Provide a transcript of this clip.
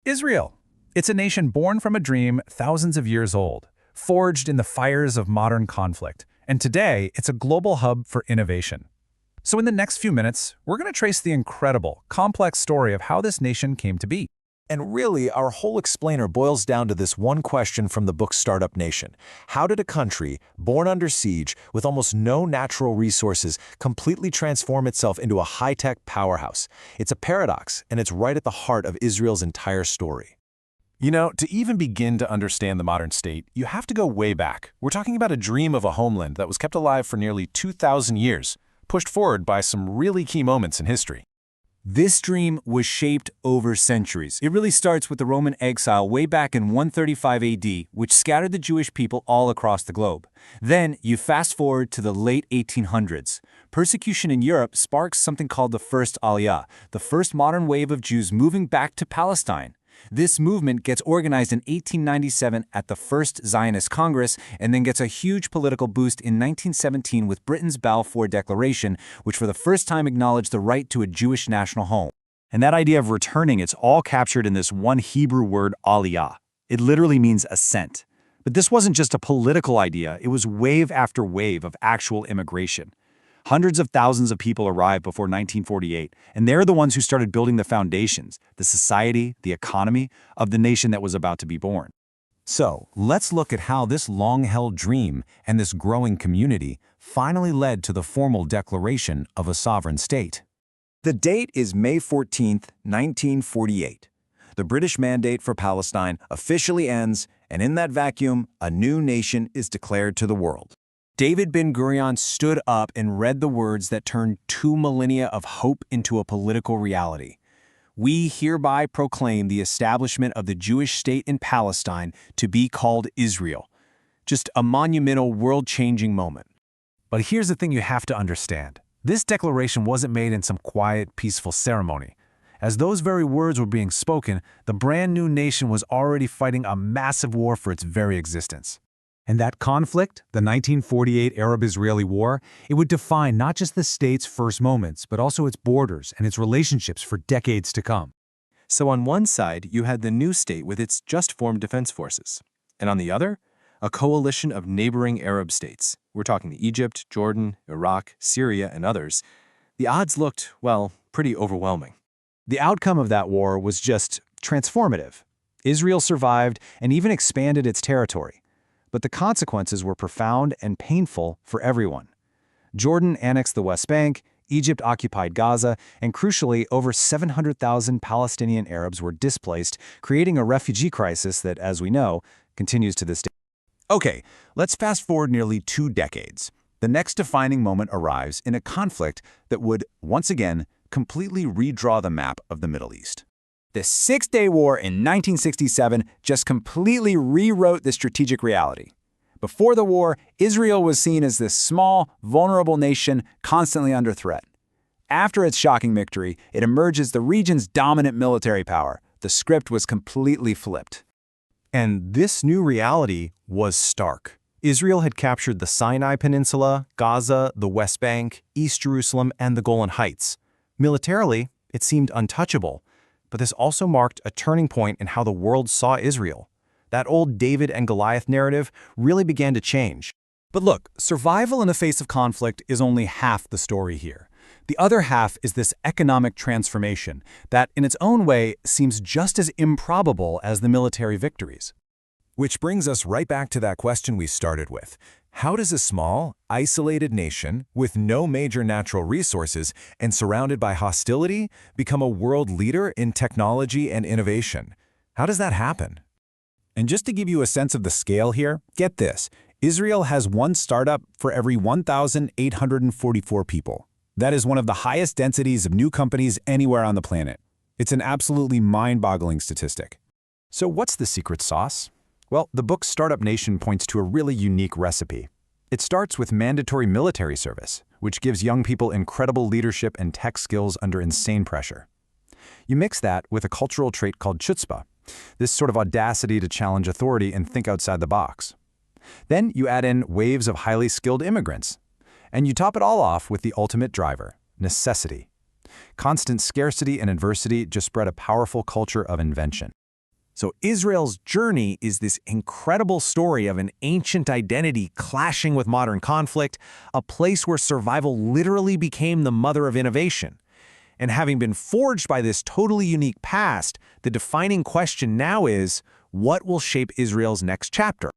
Israel. It's a nation born from a dream thousands of years old, forged in the fires of modern conflict, and today it's a global hub for innovation. So in the next few minutes, we're going to trace the incredible, complex story of how this nation came to be. And really, our whole explainer boils down to this one question from the book Startup Nation. How did a country, born under siege, with almost no natural resources, completely transform itself into a high-tech powerhouse? It's a paradox, and it's right at the heart of Israel's entire story. You know, to even begin to understand the modern state, you have to go way back. We're talking about a dream of a homeland that was kept alive for nearly 2,000 years, pushed forward by some really key moments in history. This dream was shaped over centuries. It really starts with the Roman exile way back in 135 AD, which scattered the Jewish people all across the globe. Then you fast forward to the late 1800s. Persecution in Europe sparks something called the First Aliyah, the first modern wave of Jews moving back to Palestine. This movement gets organized in 1897 at the First Zionist Congress and then gets a huge political boost in 1917 with Britain's Balfour Declaration, which for the first time acknowledged the right to a Jewish national home. And that idea of returning, it's all captured in this one Hebrew word, Aliyah. It literally means ascent. But this wasn't just a political idea, it was wave after wave of actual immigration. Hundreds of thousands of people arrived before 1948, and they're the ones who started building the foundations, the society, the economy of the nation that was about to be born. So, let's look at how this long-held dream and this growing community finally led to the formal declaration of a sovereign state. The date is May 14, 1948. The British mandate for Palestine officially ends, and in that vacuum, a new nation is declared to the world. Ben-Gurion stood up and read the words that turned 2 millennia of hope into a political reality. We hereby proclaim the establishment of the Jewish state in Palestine to be called Israel. Just a monumental, world-changing moment. But here's the thing you have to understand. This declaration wasn't made in some quiet, peaceful ceremony. As those very words were being spoken, the brand new nation was already fighting a massive war for its very existence. And that conflict, the 1948 Arab-Israeli War, it would define not just the state's first moments, but also its borders and its relationships for decades to come. So on one side, you had the new state with its just-formed defense forces. And on the other, a coalition of neighboring Arab states. We're talking Egypt, Jordan, Iraq, Syria, and others. The odds looked, well, pretty overwhelming. The outcome of that war was just transformative. Israel survived and even expanded its territory. But the consequences were profound and painful for everyone. Jordan annexed the West Bank, Egypt occupied Gaza, and crucially, over 700,000 Palestinian Arabs were displaced, creating a refugee crisis that, as we know, continues to this day. Okay, let's fast forward nearly 2 decades. The next defining moment arrives in a conflict that would, once again, completely redraw the map of the Middle East. The Six-Day War in 1967 just completely rewrote the strategic reality. Before the war, Israel was seen as this small, vulnerable nation constantly under threat. After its shocking victory, it emerged as the region's dominant military power. The script was completely flipped. And this new reality was stark. Israel had captured the Sinai Peninsula, Gaza, the West Bank, East Jerusalem, and the Golan Heights. Militarily, it seemed untouchable. But this also marked a turning point in how the world saw Israel. That old David and Goliath narrative really began to change. But look, survival in the face of conflict is only half the story here. The other half is this economic transformation that, in its own way, seems just as improbable as the military victories. Which brings us right back to that question we started with. How does a small, isolated nation with no major natural resources and surrounded by hostility become a world leader in technology and innovation? How does that happen? And just to give you a sense of the scale here, get this. Israel has one startup for every 1,844 people. That is one of the highest densities of new companies anywhere on the planet. It's an absolutely mind-boggling statistic. So what's the secret sauce? Well, the book Startup Nation points to a really unique recipe. It starts with mandatory military service, which gives young people incredible leadership and tech skills under insane pressure. You mix that with a cultural trait called chutzpah, this sort of audacity to challenge authority and think outside the box. Then you add in waves of highly skilled immigrants, and you top it all off with the ultimate driver, necessity. Constant scarcity and adversity just spread a powerful culture of invention. So Israel's journey is this incredible story of an ancient identity clashing with modern conflict, a place where survival literally became the mother of innovation. And having been forged by this totally unique past, the defining question now is, what will shape Israel's next chapter?